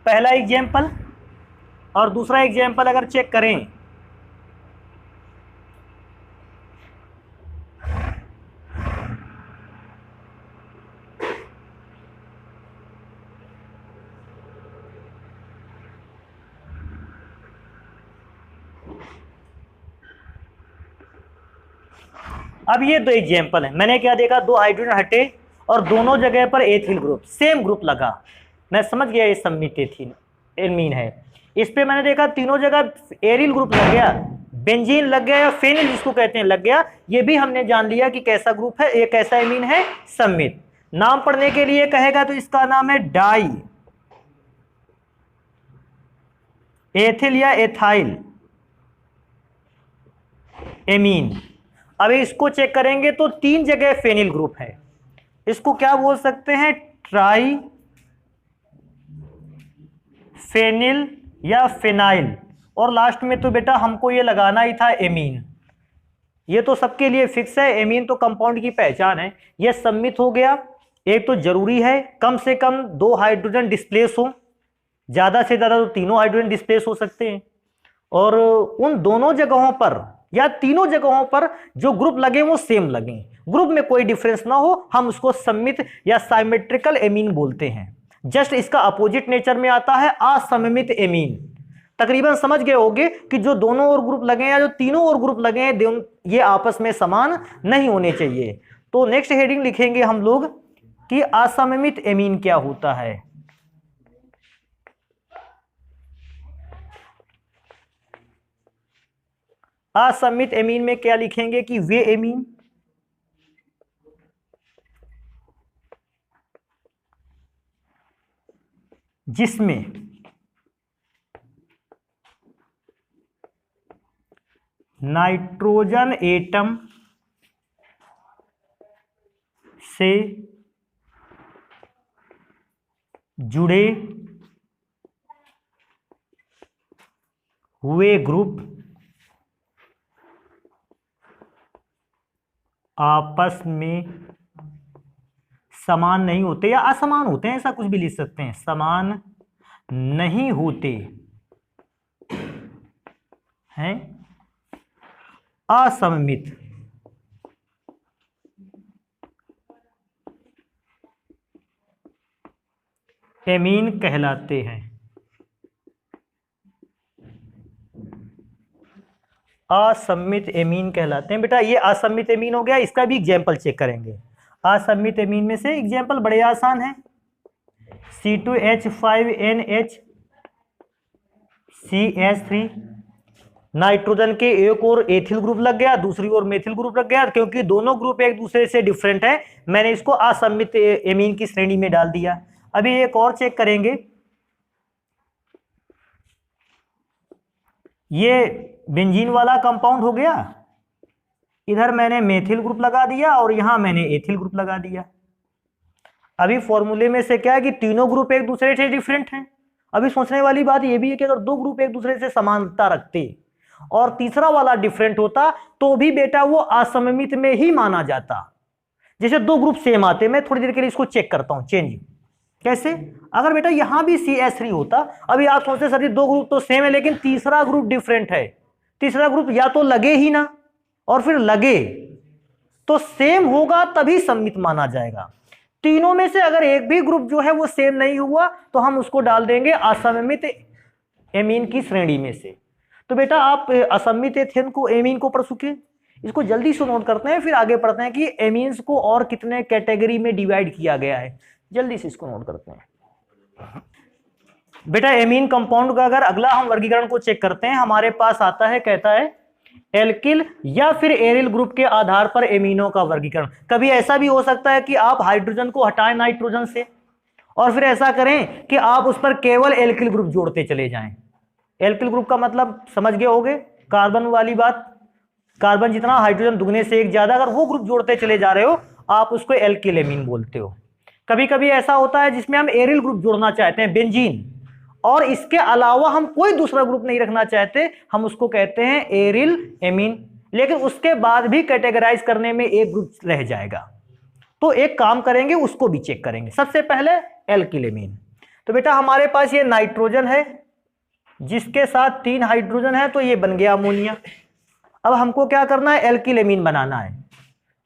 पहला एग्जाम्पल, और दूसरा एग्जाम्पल अगर चेक करें अब ये 2 एग्जाम्पल है, मैंने क्या देखा, 2 हाइड्रोजन हटे और दोनों जगह पर एथिल ग्रुप सेम ग्रुप लगा, मैं समझ गया ये सम्मित एमीन है। इस पे मैंने देखा तीनों जगह एरिल ग्रुप लग गया, बेंजीन लग गया या फेनिल जिसको कहते हैं लग गया, ये भी हमने जान लिया कि कैसा ग्रुप है, ये कैसा एमीन है, सम्मित। नाम पढ़ने के लिए कहेगा तो इसका नाम है डाई एथिल या एथाइल एमीन। अब इसको चेक करेंगे तो 3 जगह फेनिल ग्रुप है, इसको क्या बोल सकते हैं, ट्राई फेनिल या फेनाइल, और लास्ट में तो बेटा हमको ये लगाना ही था एमीन। ये तो सबके लिए फिक्स है, एमीन तो कंपाउंड की पहचान है। ये सम्मित हो गया, एक तो जरूरी है कम से कम 2 हाइड्रोजन डिस्प्लेस हो, ज्यादा से ज्यादा तो तीनों हाइड्रोजन डिस्प्लेस हो सकते हैं, और उन दोनों जगहों पर या तीनों जगहों पर जो ग्रुप लगे वो सेम लगे, ग्रुप में कोई डिफरेंस ना हो, हम उसको सम्मित या साइमेट्रिकल एमीन बोलते हैं। जस्ट इसका अपोजिट नेचर में आता है असममित एमीन। तकरीबन समझ गए होंगे कि जो दोनों और ग्रुप लगे हैं या जो तीनों और ग्रुप लगे हैं ये आपस में समान नहीं होने चाहिए। तो नेक्स्ट हेडिंग लिखेंगे हम लोग कि असममित एमीन क्या होता है। असममित एमीन में क्या लिखेंगे कि वे एमीन जिसमें नाइट्रोजन एटम से जुड़े हुए ग्रुप आपस में समान नहीं होते या असमान होते हैं, ऐसा कुछ भी लिख सकते हैं, समान नहीं होते हैं, असममित एमीन कहलाते हैं। असममित एमीन कहलाते हैं। बेटा ये असममित एमीन हो गया, इसका भी एग्जाम्पल चेक करेंगे। असममित एमीन में से एग्जाम्पल बड़े आसान है, C2H5NHCH3, नाइट्रोजन के एक और एथिल ग्रुप लग गया, दूसरी ओर मेथिल ग्रुप लग गया, क्योंकि दोनों ग्रुप एक दूसरे से डिफरेंट है, मैंने इसको असममित एमीन की श्रेणी में डाल दिया। अभी एक और चेक करेंगे, ये बेंजीन वाला कंपाउंड हो गया, इधर मैंने मेथिल ग्रुप लगा दिया और यहां मैंने एथिल ग्रुप लगा दिया। अभी फॉर्मूले में से क्या है कि तीनों ग्रुप एक दूसरे से डिफरेंट हैं। अभी सोचने वाली बात यह भी है कि अगर 2 ग्रुप एक दूसरे से समानता रखते और तीसरा वाला डिफरेंट होता तो भी बेटा वो असममित में ही माना जाता। जैसे 2 ग्रुप सेम आते, मैं थोड़ी देर के लिए इसको चेक करता हूं, चेंज कैसे। अगर बेटा यहां भी CH3 होता, अभी आप सोचते सर 2 ग्रुप तो सेम है लेकिन तीसरा ग्रुप डिफरेंट है, तीसरा ग्रुप या तो लगे ही ना, और फिर लगे तो सेम होगा तभी सम्मित माना जाएगा। तीनों में से अगर एक भी ग्रुप जो है वो सेम नहीं हुआ तो हम उसको डाल देंगे असममित एमीन की श्रेणी में से। तो बेटा आप असममित एमीन को पढ़ चुके, इसको जल्दी से नोट करते हैं, फिर आगे पढ़ते हैं कि एमीन्स को और कितने कैटेगरी में डिवाइड किया गया है, जल्दी से इसको नोट करते हैं। बेटा एमीन कंपाउंड का अगर अगला हम वर्गीकरण को चेक करते हैं, हमारे पास आता है, कहता है एल्किल या फिर एरिल ग्रुप के आधार पर एमिनो का वर्गीकरण। कभी ऐसा भी हो सकता है कि आप हाइड्रोजन को हटाएं नाइट्रोजन से और फिर ऐसा करें कि आप उस पर केवल एल्किल ग्रुप जोड़ते चले जाएं। एल्किल ग्रुप का मतलब समझ गए होगे, कार्बन वाली बात, कार्बन जितना हाइड्रोजन दुगने से एक ज्यादा, अगर वो ग्रुप जोड़ते चले जा रहे हो आप उसको एल्किल एमीन बोलते हो। कभी कभी ऐसा होता है जिसमें हम एरिल ग्रुप जोड़ना चाहते हैं, बेंजीन, और इसके अलावा हम कोई दूसरा ग्रुप नहीं रखना चाहते, हम उसको कहते हैं एरिल एमीन, लेकिन उसके बाद भी कैटेगराइज करने में एक ग्रुप रह जाएगा। तो एक काम करेंगे, उसको भी चेक करेंगे। सबसे पहले एल्किल एमीन। तो बेटा हमारे पास ये नाइट्रोजन है जिसके साथ 3 हाइड्रोजन है, तो ये बन गया अमोनिया। अब हमको क्या करना है, एल्किल एमीन बनाना है।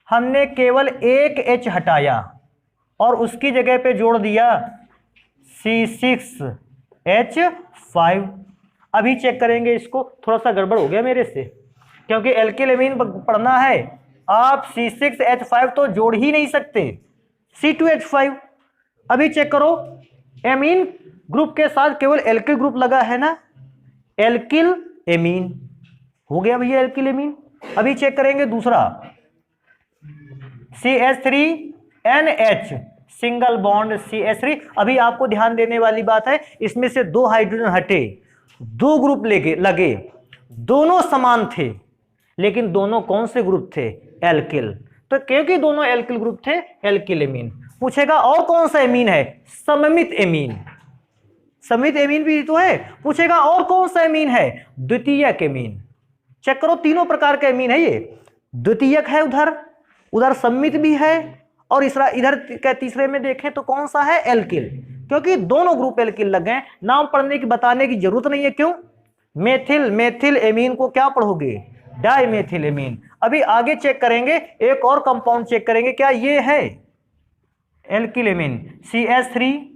हमने केवल एक H हटाया और उसकी जगह पे जोड़ दिया C6H5। अभी चेक करेंगे इसको, थोड़ा सा गड़बड़ हो गया मेरे से, क्योंकि एल्किल एमीन पढ़ना है, आप C6H5 तो जोड़ ही नहीं सकते, C2H5। अभी चेक करो, एमीन ग्रुप के साथ केवल एल्किल ग्रुप लगा है ना, एल्किल एमीन हो गया भैया एल्किल एमीन। अभी चेक करेंगे दूसरा, CH3NH सिंगल बॉन्ड CH3। अभी आपको ध्यान देने वाली बात है, इसमें से 2 हाइड्रोजन हटे, 2 ग्रुप लगे, दोनों समान थे, लेकिन दोनों कौन से ग्रुप थे, एल्किल। तो क्योंकि दोनों एल्किल ग्रुप थे, एल्किल एमीन। पूछेगा और कौन सा एमीन है, सममित एमीन। सममित एमीन भी तो है। पूछेगा और कौन सा एमीन है, द्वितीयक एमीन। चेक करो, तीनों प्रकार का एमीन है ये, द्वितीयक है उधर सममित भी है, और इधर के तीसरे में देखें तो कौन सा है, एल्किल। क्योंकि दोनों ग्रुप एल्किल लग गए, नाम पढ़ने की बताने की जरूरत नहीं है। क्यों, मेथिल एमीन को क्या पढ़ोगे, डाइमेथिल एमीन। अभी आगे चेक करेंगे, एक और कंपाउंड चेक करेंगे, क्या ये है एल्किल एमीन, CH3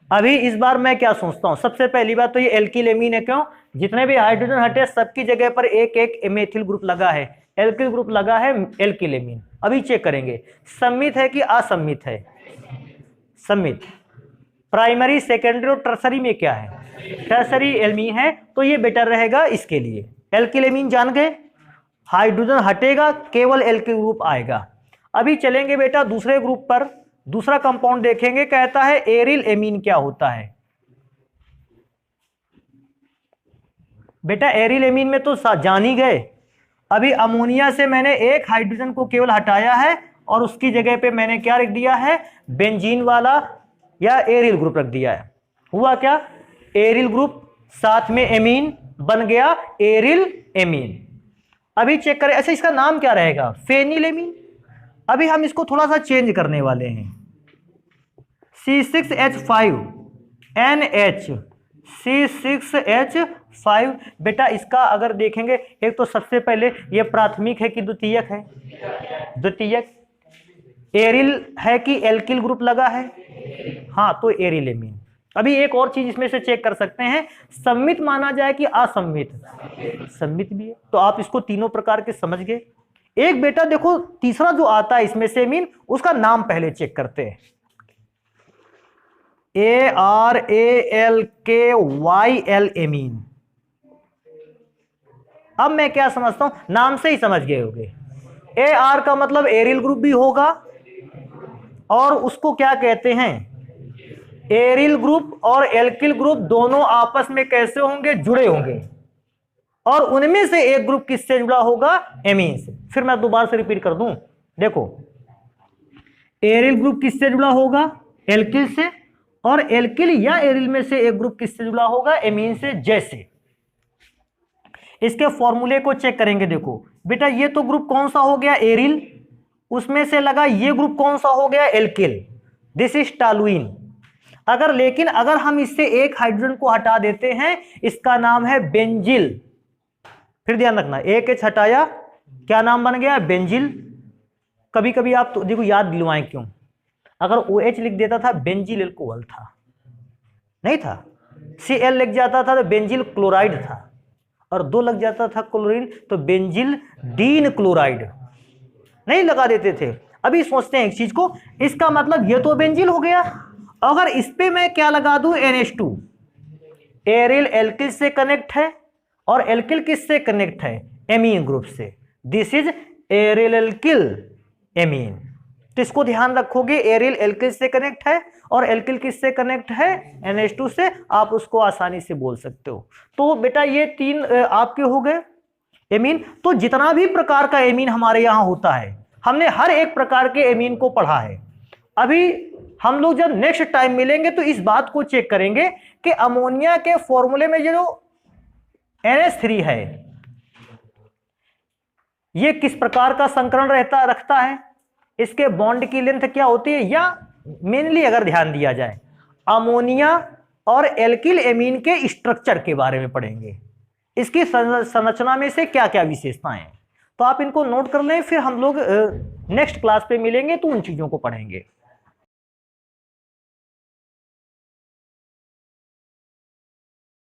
अभी इस बार मैं क्या सोचता हूं, सबसे पहली बात तो ये एल्किल एमीन है। क्यों, जितने भी हाइड्रोजन हटे सबकी जगह पर एक एक मेथिल ग्रुप लगा है, एल्किल ग्रुप लगा है, एल्किल एमीन। अभी चेक करेंगे सम्मित है कि असम्मित है, सम्मित। प्राइमरी सेकेंडरी और टर्सरी में क्या है, टर्सरी एमीन है, तो ये बेटर रहेगा इसके लिए। एल्किल एमीन जान गए, हाइड्रोजन हटेगा केवल एल्किल ग्रुप आएगा। अभी चलेंगे बेटा दूसरे ग्रुप पर, दूसरा कंपाउंड देखेंगे, कहता है एरिल एमीन क्या होता है। बेटा एरिल एमीन में तो जान ही गए, अभी अमोनिया से मैंने एक हाइड्रोजन को केवल हटाया है और उसकी जगह पे मैंने क्या रख दिया है, बेंजीन वाला या एरिल ग्रुप रख दिया है। हुआ क्या, एरिल ग्रुप साथ में एमीन बन गया एरिल एमीन। अभी चेक करें, अच्छा इसका नाम क्या रहेगा, फेनिल एमीन। अभी हम इसको थोड़ा सा चेंज करने वाले हैं, C6H5NH, C6H5। बेटा इसका अगर देखेंगे, एक तो सबसे पहले ये प्राथमिक है कि द्वितीयक है, द्वितीयक। एरिल है कि एल्किल ग्रुप लगा है, हाँ तो एरिल एमीन। अभी एक और चीज इसमें से चेक कर सकते हैं, सम्मित माना जाए कि असम्मित, सम्मित भी है। तो आप इसको तीनों प्रकार के समझ गए। एक बेटा देखो तीसरा जो आता है इसमें से एमीन, उसका नाम पहले चेक करते हैं, ARALKYL एमीन। अब मैं क्या समझता हूं, नाम से ही समझ गए होंगे। AR का मतलब एरिल ग्रुप भी होगा, और उसको क्या कहते हैं, एरिल ग्रुप और एल्किल ग्रुप दोनों आपस में कैसे होंगे, जुड़े होंगे, और उनमें से एक ग्रुप किससे जुड़ा होगा, एमीन से। फिर मैं दोबारा से रिपीट कर दूं, देखो एरिल ग्रुप किससे जुड़ा होगा, एल्किल से, और एल्किल या एरिल में से एक ग्रुप किससे जुड़ा होगा, एमीन से। जैसे इसके फॉर्मूले को चेक करेंगे, देखो बेटा ये तो ग्रुप कौन सा हो गया, एरिल, उसमें से लगा ये ग्रुप कौन सा हो गया, एल्किल, दिस इज टॉलुइन। लेकिन अगर हम इससे एक हाइड्रोजन को हटा देते हैं, इसका नाम है बेंजिल। फिर ध्यान रखना, एक H हटाया, क्या नाम बन गया, बेंजिल। कभी कभी आप तो देखो याद दिलवाएं क्यों, अगर OH लिख देता था बेंजिल एल्कोहल था, नहीं था, Cl लिख जाता था तो बेंजिल क्लोराइड था, और 2 लग जाता था क्लोरीन तो बेंजिल डीन क्लोराइड, नहीं लगा देते थे। अभी सोचते हैं एक चीज को, इसका मतलब ये तो बेंजिल हो गया अगर इस पे मैं क्या लगा दूं NH2, एरिल एल्किल से कनेक्ट है और एल्किल किससे कनेक्ट है, एमीन ग्रुप से, this is aryl alkyl amine. तो इसको ध्यान रखोगे, एरिल एल्किल से कनेक्ट है और एल्किल किससे कनेक्ट है, NH2 से, आप उसको आसानी से बोल सकते हो। तो बेटा ये 3 आपके हो गए एमीन। तो जितना भी प्रकार का एमीन हमारे यहां होता है, हमने हर एक प्रकार के एमीन को पढ़ा है। अभी हम लोग जब नेक्स्ट टाइम मिलेंगे तो इस बात को चेक करेंगे कि अमोनिया के फॉर्मूले में जो NH3 है ये किस प्रकार का संकरण रखता है, इसके बॉन्ड की लेंथ क्या होती है, या मेनली अगर ध्यान दिया जाए अमोनिया और एल्किल एमीन के स्ट्रक्चर के बारे में पढ़ेंगे, इसकी संरचना में से क्या क्या विशेषताएं हैं। तो आप इनको नोट कर लें, फिर हम लोग नेक्स्ट क्लास पे मिलेंगे तो उन चीजों को पढ़ेंगे।